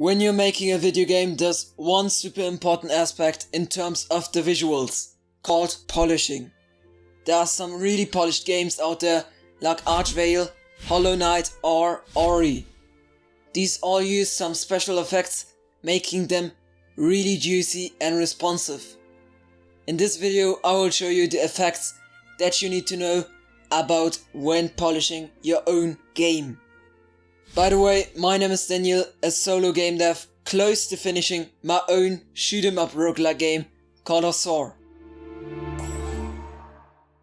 When you're making a video game, there's one super important aspect in terms of the visuals, called polishing. There are some really polished games out there like Archvale, Hollow Knight or Ori. These all use some special effects, making them really juicy and responsive. In this video I will show you the effects that you need to know about when polishing your own game. By the way, my name is Daniel, a solo game dev close to finishing my own shoot 'em up roguelike game called Azor.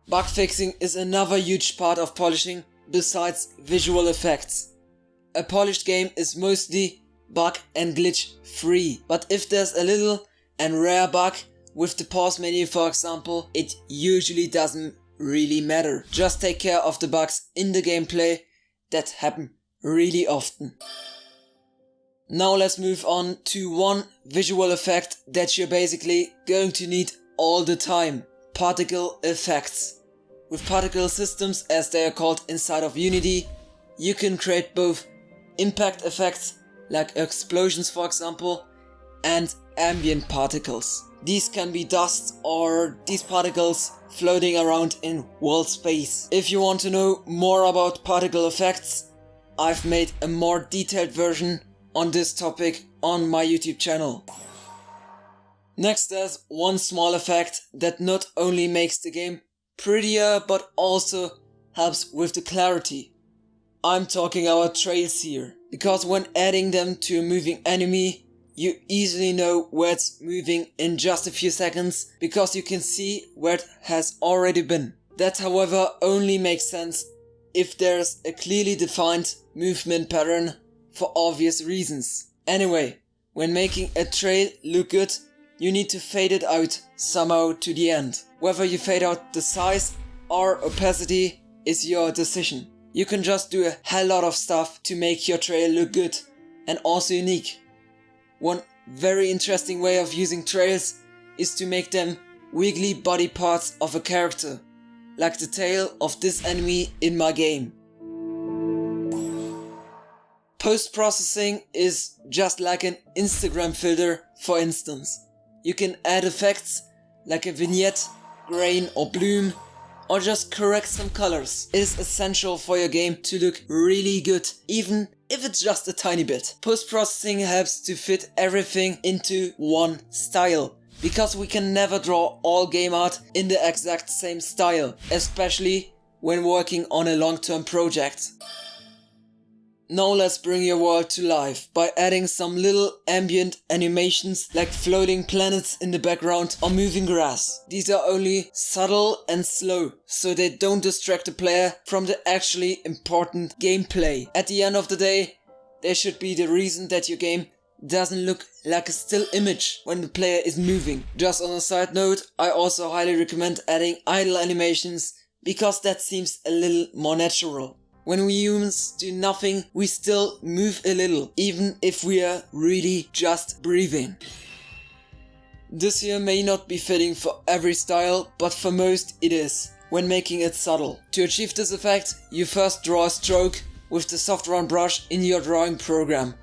Bug fixing is another huge part of polishing besides visual effects. A polished game is mostly bug and glitch free, but if there's a little and rare bug with the pause menu for example, it usually doesn't really matter. Just take care of the bugs in the gameplay that happen really often. Now let's move on to one visual effect that you're basically going to need all the time. Particle effects. With particle systems, as they are called inside of Unity, you can create both impact effects like explosions for example and ambient particles. These can be dust or these particles floating around in world space. If you want to know more about particle effects, I've made a more detailed version on this topic on my YouTube channel. Next, there's one small effect that not only makes the game prettier but also helps with the clarity. I'm talking about trails here, because when adding them to a moving enemy, you easily know where it's moving in just a few seconds because you can see where it has already been. That however only makes sense if there's a clearly defined movement pattern for obvious reasons. Anyway, when making a trail look good, you need to fade it out somehow to the end. Whether you fade out the size or opacity is your decision. You can just do a hell lot of stuff to make your trail look good and also unique. One very interesting way of using trails is to make them wiggly body parts of a character, like the tail of this enemy in my game. Post-processing is just like an Instagram filter, for instance. You can add effects like a vignette, grain or bloom, or just correct some colors. It is essential for your game to look really good, even if it's just a tiny bit. Post-processing helps to fit everything into one style, because we can never draw all game art in the exact same style, especially when working on a long-term project. Now let's bring your world to life by adding some little ambient animations like floating planets in the background or moving grass. These are only subtle and slow, so they don't distract the player from the actually important gameplay. At the end of the day, they should be the reason that your game doesn't look like a still image when the player is moving. Just on a side note, I also highly recommend adding idle animations because that seems a little more natural. When we humans do nothing, we still move a little, even if we are really just breathing. This here may not be fitting for every style, but for most it is, when making it subtle. To achieve this effect, you first draw a stroke with the soft round brush in your drawing program,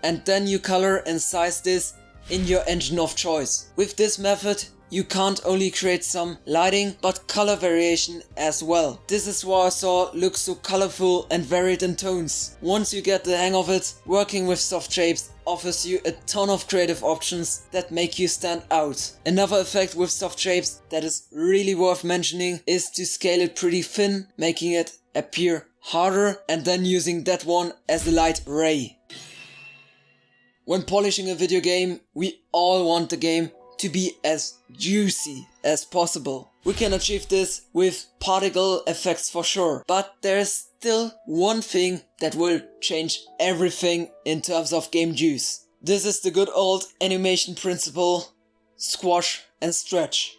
and then you color and size this in your engine of choice. With this method, you can't only create some lighting, but color variation as well. This is why Azor looks so colorful and varied in tones. Once you get the hang of it, working with soft shapes offers you a ton of creative options that make you stand out. Another effect with soft shapes that is really worth mentioning is to scale it pretty thin, making it appear harder and then using that one as the light ray. When polishing a video game, we all want the game to be as juicy as possible. We can achieve this with particle effects for sure, but there's still one thing that will change everything in terms of game juice. This is the good old animation principle: squash and stretch.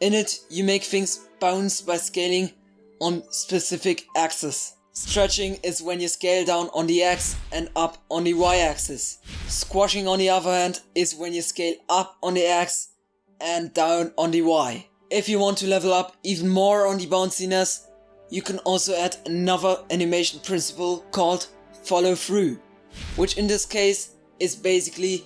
In it, you make things bounce by scaling on specific axes. Stretching is when you scale down on the X and up on the Y axis. Squashing on the other hand is when you scale up on the X and down on the Y. If you want to level up even more on the bounciness, you can also add another animation principle called follow through, which in this case is basically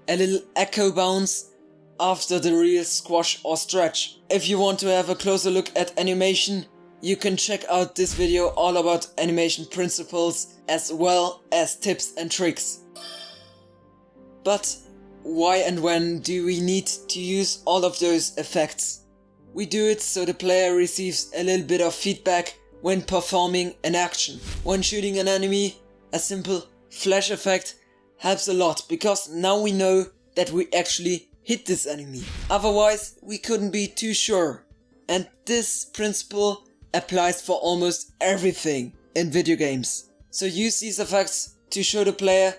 a little echo bounce after the real squash or stretch. If you want to have a closer look at animation, you can check out this video all about animation principles as well as tips and tricks. But why and when do we need to use all of those effects? We do it so the player receives a little bit of feedback when performing an action. When shooting an enemy, a simple flash effect helps a lot because now we know that we actually hit this enemy. Otherwise, we couldn't be too sure. And this principle applies for almost everything in video games. So use these effects to show the player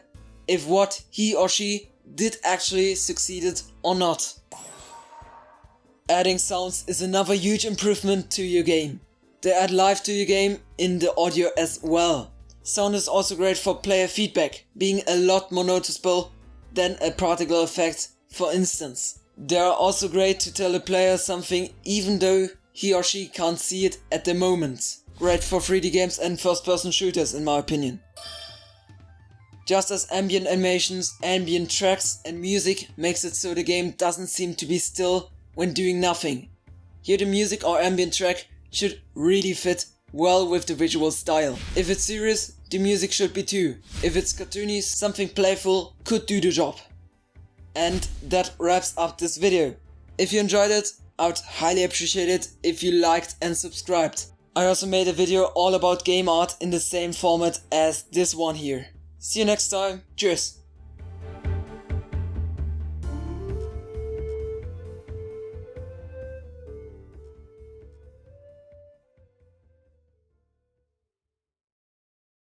if what he or she did actually succeeded or not. Adding sounds is another huge improvement to your game. They add life to your game in the audio as well. Sound is also great for player feedback, being a lot more noticeable than a particle effect, for instance. They are also great to tell the player something even though he or she can't see it at the moment. Great for 3D games and first-person shooters in my opinion. Just as ambient animations, ambient tracks and music makes it so the game doesn't seem to be still when doing nothing. Here the music or ambient track should really fit well with the visual style. If it's serious, the music should be too. If it's cartoony, something playful could do the job. And that wraps up this video. If you enjoyed it, I would highly appreciate it if you liked and subscribed. I also made a video all about game art in the same format as this one here. See you next time. Cheers.